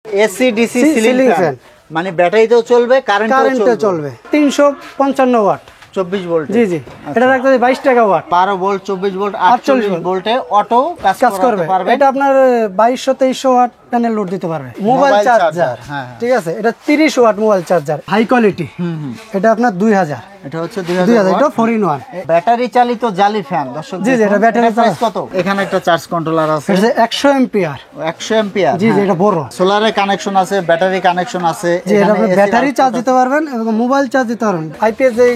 AC DC ceiling fan, মানে ব্যাটারিতেও চলবে, কারেন্টেও চলবে। 355 ওয়াট 24 ভোল্ট। জি জি, এটা রাখতে 22 টাকা ওয়াট। 12 ভোল্ট, 24 ভোল্ট, 48 ভোল্টে অটো কাজ করবে। এটা আপনার 2200-2300 ওয়াট প্যানেল লোড দিতে পারবে। মোবাইল চার্জার, ঠিক আছে, এটা 30 watt mobile charger, high quality. এটা আপনার 2000। এটা হচ্ছে 2000 এটা 4-in-1 ব্যাটারি চালিত জালি ফ্যান। দর্শক জি জি, এটা ব্যাটারি প্রাইস কত? এখানে একটা চার্জ কন্ট্রোলার আছে, এটা 100 এম্পিয়ার। 100 এম্পিয়ার। জি জি, এটা বড়। সোলারে কানেকশন আছে, ব্যাটারি কানেকশন আছে। জি, এটা আপনি ব্যাটারি চার্জ দিতে পারবেন এবং মোবাইল চার্জ দিতে পারবেন। আইপিএস যে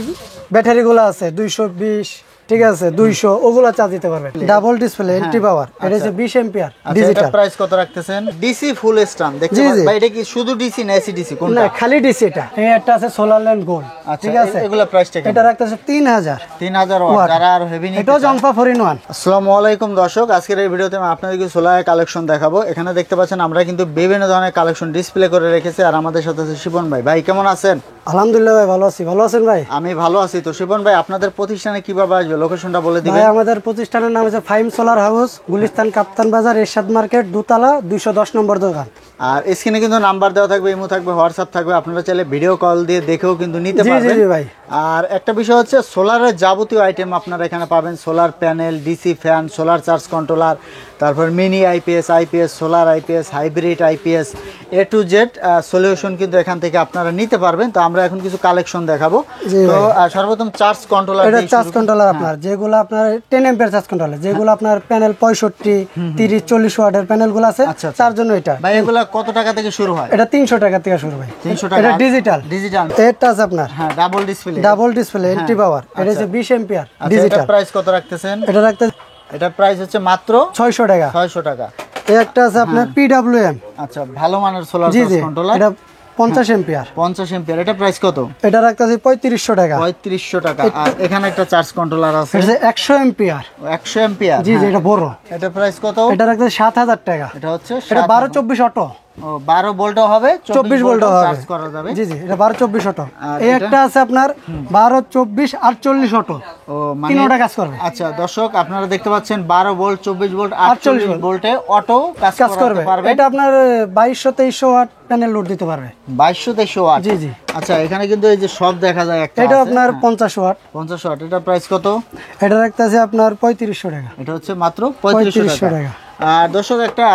ব্যাটারিগুলো আছে 220, ঠিক আছে, 200, ওগুলা চার্জ দিতে পারবেন। ডাবল ডিসপ্লে, এন্টি পাওয়ার, এটা হচ্ছে 20 এম্পিয়ার ডিজিটাল। প্রাইস কত রাখতেছেন? ডিসি ফুল স্ট্যান্ড দেখতে পাচ্ছেন ভাই, এটা কি শুধু ডিসি না এসি ডিসি কোনটা? না, খালি ডিসি। এটা একটা আছে সোলার ল্যান্ড গোল্ড, ঠিক আছে, এগুলা প্রাইস টাকা। এটা রাখতেছে 3000 ওয়াট। যারা আর হেভি নিতে, এটাও জম্পা 4-in-1। আসসালামু আলাইকুম দর্শক, আজকের এই ভিডিওতে আমি আপনাদেরকে সোলার কালেকশন দেখাবো। এখানে দেখতে পাচ্ছেন আমরা কিন্তু বিভিন্ন ধরনের কালেকশন ডিসপ্লে করে রেখেছি, আর আমাদের সাথে আছে শিপন ভাই। ভাই কেমন আছেন? আলহামদুলিল্লাহ ভাই, ভালো আছি। ভালো আছেন ভাই? আমি ভালো আছি। তো শিপন ভাই, আপনাদের প্রতিষ্ঠানে কিভাবে আসবে, লোকেশনটা বলে দিবেন? ভাই, আমাদের প্রতিষ্ঠানের নাম হচ্ছে ফাইম সোলার হাউস, গুলিস্তান কাপ্তান বাজার, এরশাদ মার্কেট, দোতলা, 210 নম্বর দোকান। আর স্ক্রিনে কিন্তু নাম্বার দেওয়া থাকবে, ইমো থাকবে, হোয়াটসঅ্যাপ থাকবে, আপনারা চাইলে ভিডিও কল দিয়ে দেখেও কিন্তু নিতে পারবেন। জি জি ভাই। আর একটা বিষয় হচ্ছে, সোলারের যাবতীয় আইটেম আপনারা এখানে পাবেন। Solar panel, DC fan, solar charge controller, তারপর mini IPS, solar IPS, hybrid IPS, A to Z solution কিন্তু এখান থেকে আপনারা নিতে পারবেন। তো আমরা এখন কিছু কালেকশন দেখাবো। তো সর্বপ্রথম চার্জ কন্ট্রোলার। এটা চার্জ কন্ট্রোলার আপনার, যেগুলো আপনার 10 এম্পিয়ার চার্জ কন্ট্রোলার, যেগুলো আপনার প্যানেল 65, 30, 40 ওয়াটের প্যানেলগুলো আছে, তার জন্য এটা। ভাই এগুলা কত টাকা থেকে শুরু হয়? এটা 300 টাকা থেকে শুরু ভাই। 300 টাকা। এটা ডিজিটাল। এটা আছে আপনার ডাবল ডিসপ্লে, এন্টি পাওয়ার, এটা হচ্ছে 20 এম্পিয়ার ডিজিটাল। এটা প্রাইস কত রাখতেছেন? এটা প্রাইস হচ্ছে মাত্র 600 টাকা। 600 টাকা। একটা আছে আপনার পিডব্লিউএম। আচ্ছা, ভালো মানের সোলার চার্জ কন্ট্রোলার। এটা 50 এম্পিয়ার। 50 এম্পিয়ার। এটা প্রাইস কত? এটা রাখতেছে 3500 টাকা। 3500 টাকা। আর এখানে একটা চার্জ কন্ট্রোলার আছে, এটা 100 এম্পিয়ার। 100 এম্পিয়ার। জি জি, এটা বড়। এটা প্রাইস কত? এটা রাখতেছে 7000 টাকা। এটা হচ্ছে 12-24 অটো। ও 12 ভোল্টও হবে, 24 ভোল্টও হবে, চার্জ করা যাবে। জি জি, এটা 12-24 অটো। এই একটা আছে আপনার 12-24, 48 অটো। ও মানে তিনটা কাজ করবে। আচ্ছা দর্শক, আপনারা দেখতে পাচ্ছেন 12 ভোল্ট, 24 ভোল্ট, 48 ভোল্টে অটো কাজ করতে পারবে। এটা আপনার 2200-2300 ওয়াট প্যানেল লোড দিতে পারবে। 2200-2300 ওয়াট। জি জি। আচ্ছা, এখানে কিন্তু এই যে সব দেখা যায় একটা, এটা আপনার 50 ওয়াট। 50 ওয়াট। এটা প্রাইস কত? এটা রাখতেছে আপনার 3500 টাকা। এটা হচ্ছে মাত্র 3500 টাকা। আর দর্শক, একটা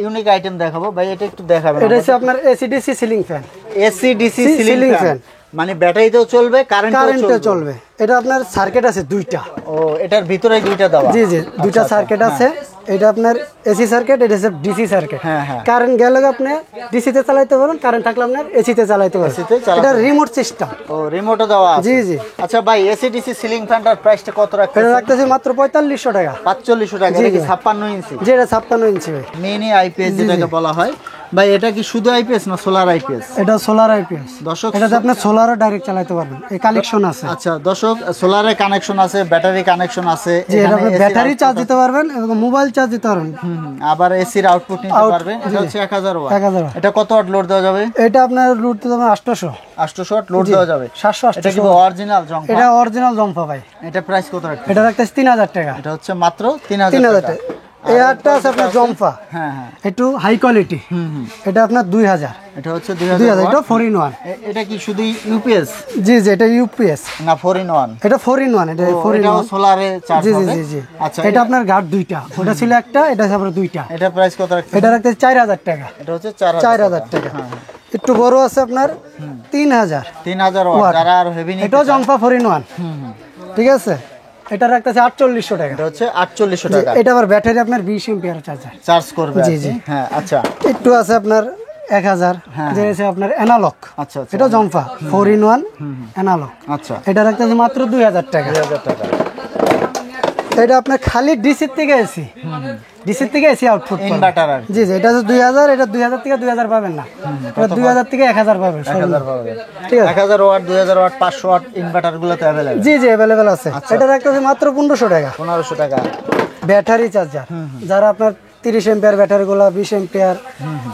ইউনিক আইটেম দেখাবো ভাই, এটা একটু দেখাবেন? এটা হচ্ছে আপনার AC DC ceiling fan. AC DC ceiling fan, মানে ব্যাটারিতেও চলবে, কারেন্টেও চলবে। এটা আপনার সার্কিট আছে দুইটা। ও, এটার ভিতরে দুইটা দেওয়া? জি জি, দুইটা সার্কিট আছে। এটা আপনার এসি সার্কিট, এটা হচ্ছে ডিসি সার্কিট। কারেন্ট গেলে আপনি ডিসি তে চালাতে পারবেন, কারেন্ট থাকলে আপনার এসি তে চালাতে পারবেন। এটা রিমোট সিস্টেম। ও, রিমোটও দেওয়া আছে। জি জি। আচ্ছা ভাই, এসিডিসি সিলিং ফ্যানটার প্রাইসটা কত রাখছেন? এটা রাখতেছি মাত্র 4500 টাকা। 4500 টাকা। এটা কি 56 ইঞ্চি? জি, এটা 56 ইঞ্চি ভাই। মিনি আইপিএস যেটাকে বলা হয়। ভাই এটা কি শুধু আইপিএস না সোলার আইপিএস? এটা সোলার আইপিএস। দর্শক, এটাতে আপনি সোলারও ডাইরেক্ট চালাতে পারবেন, এই কানেকশন আছে। আচ্ছা দর্শক, সোলারে কানেকশন আছে, ব্যাটারি কানেকশন আছে। জি, এটা আপনি ব্যাটারি চার্জ দিতে পারবেন এবং মোবাইল চার্জ দিতে পারবেন। আবার এসির আউটপুট নিতে পারবেন। এটা হচ্ছে 1000 ওয়াট। 1000 ওয়াট। এটা কত ওয়াট লোড দেওয়া যাবে? এটা আপনার লোড দিতে হবে 800 ওয়াট লোড দেওয়া যাবে। 700। এটা কি অরিজিনাল জম্পা? এটা অরিজিনাল জম্পা ভাই। এটা প্রাইস কত রাখছেন? এটা রাখতেছি 3000 টাকা। এটা হচ্ছে মাত্র 3000 টাকা। এই একটা আছে আপনার জম্পা, একটু হাই কোয়ালিটি। এটা আপনার 2000। এটা হচ্ছে 2000। এটা 4-in-1। এটা কি শুধু ইউপিএস? জি জি, এটা ইউপিএস না 4-in-1? এটা 4-in-1। এটা 4-in-1 সোলারে চার্জ হবে। জি জি জি। আচ্ছা, এটা আপনার গার্ড দুইটা, ওটা ছিল একটা, এটা আবার দুইটা। এটা প্রাইস কত রাখছেন? এটা রাখতেছি 4000 টাকা। এটা হচ্ছে 4000 টাকা। একটু বড় আছে আপনার 3000 ওয়াট। যারা আর হেভি নিতে, এটাও জম্পা 4-in-1। ঠিক আছে, এটা রাখতেছে 4800 টাকা। এটা হচ্ছে 4800 টাকা। এটা আবার ব্যাটারি আপনার 20 এম্পিয়ার চার্জ করবে। জি জি। হ্যাঁ, আচ্ছা। একটু আছে আপনার 1000, যেটা আছে আপনার অ্যানালগ। আচ্ছা, এটা জম্পা 4-in-1 অ্যানালগ। আচ্ছা, এটা রাখতেছে মাত্র 2000 টাকা। 2000 টাকা। এটা আপনার খালি ডিসি থেকে এসি আউটপুট ইনভার্টার। জি জি, এটা হচ্ছে 2000। এটা 2000 থেকে 2000 পাবেন না, এটা 2000 থেকে 1000 পাবেন। 1000 পাবেন। ঠিক আছে, 1000 ওয়াট, 2000 ওয়াট, 500 ওয়াট ইনভার্টার গুলো তো अवेलेबल? জি জি, अवेलेबल আছে। এটা রাখতেছে মাত্র 1500 টাকা। 1500 টাকা। ব্যাটারি চার্জার, যারা আপনার 30 এম্পিয়ার ব্যাটারিগুলো, 20 এম্পিয়ার,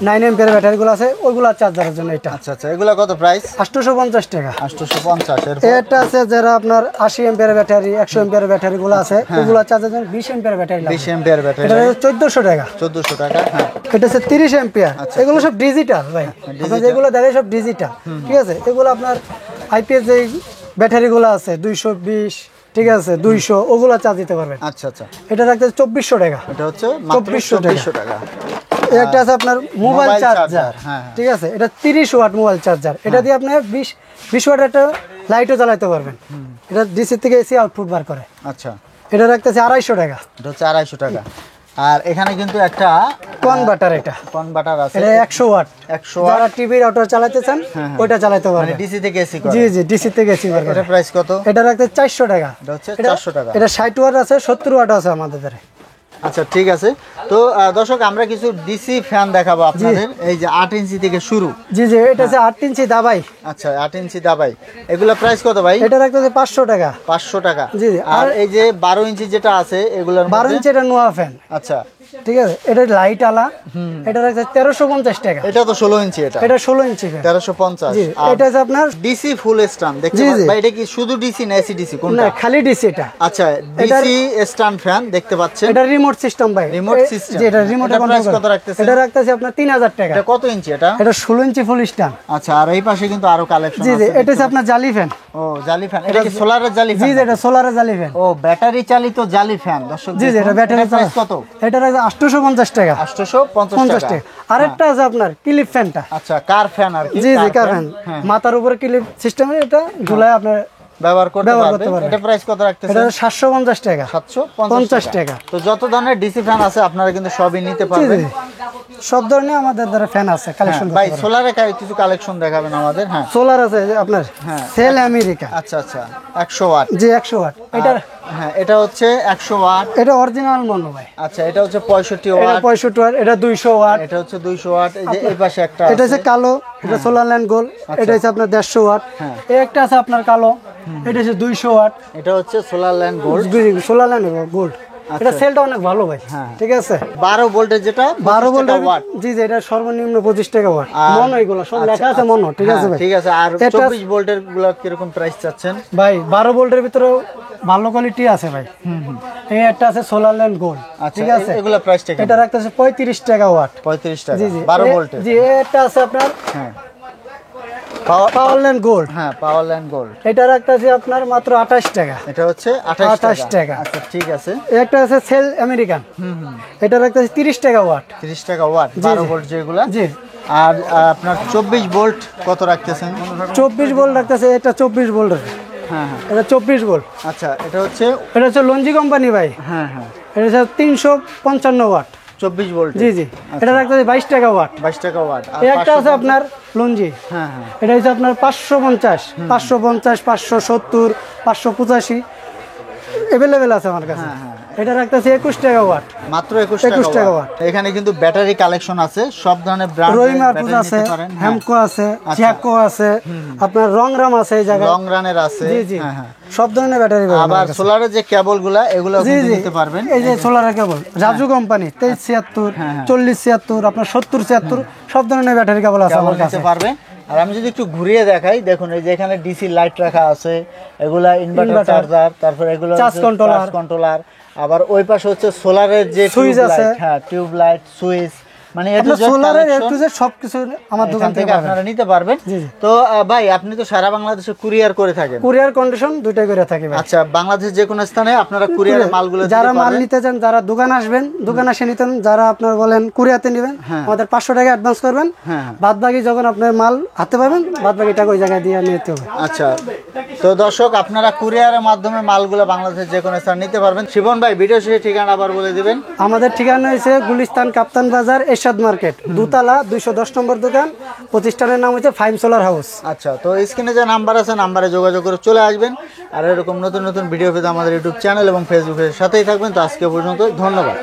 9 এম্পিয়ার ব্যাটারিগুলো আছে, ওইগুলা চার্জারের জন্য এটা। আচ্ছা আচ্ছা, এগুলা কত প্রাইস? 850 টাকা। 850 এর এটা আছে যারা আপনার 80 এম্পিয়ার ব্যাটারি, 100 এম্পিয়ার ব্যাটারিগুলো আছে, ওগুলা চার্জারের জন্য 20 এম্পিয়ার ব্যাটারি লাগে। 20 এম্পিয়ার ব্যাটারি এটা 1400 টাকা। 1400 টাকা। হ্যাঁ, এটা আছে 30 এম্পিয়ার। এগুলো সব ডিজিটাল ভাই, আপনারা যেগুলো দেখেন সব ডিজিটাল, ঠিক আছে। এগুলো আপনার আইপিএস যে ব্যাটারিগুলো আছে 220, ঠিক আছে, 200, ওগুলা চার্জ দিতে পারবেন। আচ্ছা আচ্ছা, এটা রাখতে 2400 টাকা। এটা হচ্ছে মাত্র 2400 টাকা। একটা আছে আপনার মোবাইল চার্জার, হ্যাঁ, ঠিক আছে, এটা 30 ওয়াট মোবাইল চার্জার। এটা দিয়ে আপনি 20 ওয়াট একটা লাইটও চালাতে পারবেন। এটা ডিসি থেকে এসি আউটপুট বার করে। আচ্ছা, এটা রাখতেছে 250 টাকা। এটা হচ্ছে 250 টাকা। আর এখানে কিন্তু একটা কনভার্টার, এটা কনভার্টার আছে, এটা 100 ওয়াট। 100 ওয়াট। যারা টিভি রাউটার চালাতে চান ওইটা চালাতে মানে পারবেন, ডিসি থেকে এসি করে। জি জি, ডিসি থেকে এসি বার করে। এটা প্রাইস কত? এটা রাখতে 400 টাকা। এটা হচ্ছে 400 টাকা। এটা 60 ওয়াট আছে, 70 ওয়াট আছে আমাদের ধারে। আচ্ছা, ঠিক আছে। তো দর্শক, আমরা কিছু ডিসি ফ্যান দেখাবো আপনাদের, এই যে 8 ইঞ্চি থেকে শুরু। জি জি, এটা আছে 8 ইঞ্চি দাবাই। আচ্ছা, 8 ইঞ্চি দাবাই। এগুলা প্রাইস কত ভাই? এটা রাখতেছে 500 টাকা। 500 টাকা। জি জি। আর এই যে 12 ইঞ্চি যেটা আছে এগুলোর 12 ইঞ্চি এটা নোয়া ফ্যান। আচ্ছা, ঠিক আছে, এটা লাইট আলা। এটা রাখছে 1350 টাকা। এটা তো 16 ইঞ্চি। এটা 16 ইঞ্চি ফ্যান, 1350। জি। এটা আছে আপনার ডিসি ফুল স্ট্যান্ড দেখতে জি, জি। পাচ্ছেন ভাই। এটা কি শুধু ডিসি না এসি ডিসি না, কোনটা? খালি ডিসি এটা। আচ্ছা, ডিসি স্ট্যান্ড ফ্যান দেখতে পাচ্ছেন। এটা রিমোট সিস্টেম ভাই, রিমোট সিস্টেম। জি, এটা রিমোটে এটা প্রাইস কন্ট্রোল কত রাখতেছেন? এটা রাখতেছে আপনার 3000 টাকা। এটা কত ইঞ্চি এটা? এটা 16 ইঞ্চি ফুল স্ট্যান্ড। আচ্ছা, আর এই পাশে কিন্তু আরো কালেকশন জি আছে। জি, এটা হচ্ছে আপনার জালি ফ্যান। ও, জালি ফ্যান। এটা কি সোলারের জালি জি ফ্যান? জি, এটা সোলারের জালি ফ্যান। ও, ব্যাটারি চালিত জালি ফ্যান। দর্শক, জি জি, এটা ব্যাটারি প্রাইস কত? এটা রাখছে 850 টাকা। 850 50 টাকা। টাকা। আরেকটা আছে আপনার ক্লিপ ফ্যানটা। আচ্ছা, কার ফ্যান আর কি? জি জি, কার ফ্যান, হ্যাঁ, মাথার উপরে ক্লিপ সিস্টেমে এটা ঝুলায় আপনার ব্যবহার করতে ব্যবহার করতে পারবেন। পারবেন। এটা প্রাইস কত রাখতেছেন? এটা 750 টাকা। 750 টাকা। তো যত ধরনের ডিসি ফ্যান আছে আপনারা কিন্তু সবই নিতে জি পারবেন। জি, সব ধরনের আমাদের দ্বারা ফ্যান আছে, কালেকশন হ্যাঁ, ভাই সোলারে কিছু কালেকশন দেখাবেন আমাদের। হ্যাঁ, সোলার আছে যে আপনার হ্যাঁ। সেল আমেরিকা। আচ্ছা আচ্ছা, 100 ওয়াট। জি, 100 ওয়াট। এটা হ্যাঁ, এটা হচ্ছে 100 ওয়াট। এটা অরিজিনাল মনো ভাই। আচ্ছা, এটা হচ্ছে 65 এটা ওয়াট। 65 ওয়াট। এটা 200 ওয়াট। এটা হচ্ছে 200 ওয়াট। এই যে এই পাশে একটা এটা হচ্ছে কালো, এটা সোলার ল্যান্ড গোল্ড। এটা হচ্ছে আপনার 150 ওয়াট। হ্যাঁ। এই একটা আছে আপনার কালো, এটা হচ্ছে 200 ওয়াট। এটা হচ্ছে solar land gold. Solar land gold. এটা সেলটা অনেক ভালো ভাই। হ্যাঁ। ঠিক আছে, 12 ভোল্টের যেটা 12 ভোল্টের ওয়াট। জি জি, এটা সর্বনিম্ন 25 টাকা ওয়াট। মনো এগুলো সব লেখা আছে মনো, ঠিক আছে ভাই। ঠিক আছে। আর এটা 24 ভোল্টের গুলো কিরকম প্রাইস চাচ্ছেন? ভাই 12 ভোল্টের ভিতরে ভালো কোয়ালিটি আছে ভাই। এই একটা আছে সোলার ল্যান্ড গোল্ড, আচ্ছা, ঠিক আছে। এগুলা প্রাইসটা কি? এটা রাখতেছে 35 টাকা ওয়াট। 35 টাকা। জি জি, 12 ভোল্টের। জি, এটা আছে আপনার হ্যাঁ, পাওয়ার ল্যান্ড গোল্ড। হ্যাঁ, পাওয়ার ল্যান্ড গোল্ড। এটা রাখতেছে আপনার মাত্র 28 টাকা। এটা হচ্ছে 28 টাকা। আচ্ছা, ঠিক আছে। একটা আছে সেল আমেরিকান, এটা রাখতেছে 30 টাকা ওয়াট। 30 টাকা ওয়াট, 12 ভোল্ট যেগুলা। জি। আর আপনার 24 ভোল্ট কত রাখতেছেন? 24 ভোল্ট রাখতেছে, এটা 24 ভোল্টের। হ্যাঁ হ্যাঁ, এটা 24 ভোল্ট। আচ্ছা, এটা হচ্ছে এটা হচ্ছে লঞ্জি কোম্পানি ভাই। হ্যাঁ হ্যাঁ, এটা হচ্ছে 355 ওয়াট। 24 ভোল্ট। জি জি, এটা রাখতেছে 22 টাকা ওয়াট। 22 টাকা ওয়াট। আর এই একটা আছে 550 আপনার লঞ্জি, হ্যাঁ হ্যাঁ, এটা হচ্ছে আপনার 550, 570, 585 অ্যাভেলেবেল আছে আমার কাছে। এটা রাখতেছে 21 টাকা ওয়াট। মাত্র 21 টাকা টাকা ওয়াট। ওয়াট। এখানে কিন্তু ব্যাটারি কালেকশন আছে, সব ধরনের ব্র্যান্ড রহিমারপুজ আছে, হ্যামকো আছে, জ্যাকো আছে, আপনার রংরাম আছে এই জায়গায়, লং রানের আছে। জি জি, হ্যাঁ হ্যাঁ। সব ধরনের ব্যাটারি পাবেন। আবার সোলারের যে কেবলগুলা এগুলো জি জি, নিতে পারবেন। এই যে সোলারের কেবল রাজু কোম্পানি 2376, 4076, আপনার 7076, সব ধরনের ব্যাটারি কেবল আছে কেবল আমার কাছে। নিতে পারবেন। আর আমি যদি একটু ঘুরিয়ে দেখাই, দেখুন এই যে এখানে ডিসি লাইট রাখা আছে, এগুলা ইনভার্টার চার্জার, তারপর এগুলো চার্জ কন্ট্রোলার। আবার ওই পাশে হচ্ছে সোলারের যে সুইচ আছে, হ্যাঁ, টিউব লাইট, সুইচ, মানে আপনার সোলারের এ টু জেড সবকিছু আমার দোকান থেকে পাবেন। আপনারা নিতে পারবেন। জি জি। তো ভাই, আপনি তো সারা বাংলাদেশে কুরিয়ার করে থাকেন। কুরিয়ার কন্ডিশন দুইটাই করে থাকি ভাই। আচ্ছা, বাংলাদেশের যে কোনো স্থানে আপনারা কুরিয়ারের মালগুলো যারা মাল নিতে চান, যারা দোকান আসবেন, দোকান এসে নিতেন, যারা আপনার বলেন কুরিয়াতে নেবেন, আমাদের 500 টাকা অ্যাডভান্স করবেন। বাদ বাকি যখন আপনার মাল হাতে পাবেন, বাদ বাকি টাকা ওই জায়গায় দিয়ে নিতে হবে। আচ্ছা, তো দর্শক, আপনারা কুরিয়ারের মাধ্যমে মালগুলো বাংলাদেশের যে কোনো স্থানে নিতে পারবেন। শিবন ভাই, ভিডিও শেষে ঠিকানা আবার বলে দিবেন। আমাদের ঠিকানা হয়েছে গুলিস্তান কাপ্তান বাজার, এরশাদ মার্কেট, দুতলা, 210 নম্বর দোকান। প্রতিষ্ঠানের নাম হচ্ছে ফাইম সোলার হাউস। আচ্ছা, তো স্ক্রিনে যে নাম্বার আছে, নাম্বারে যোগাযোগ করে চলে আসবেন। আর এরকম নতুন নতুন ভিডিও পেতে আমাদের ইউটিউব চ্যানেল এবং ফেসবুকের সাথেই থাকবেন। তো আজকে পর্যন্ত ধন্যবাদ।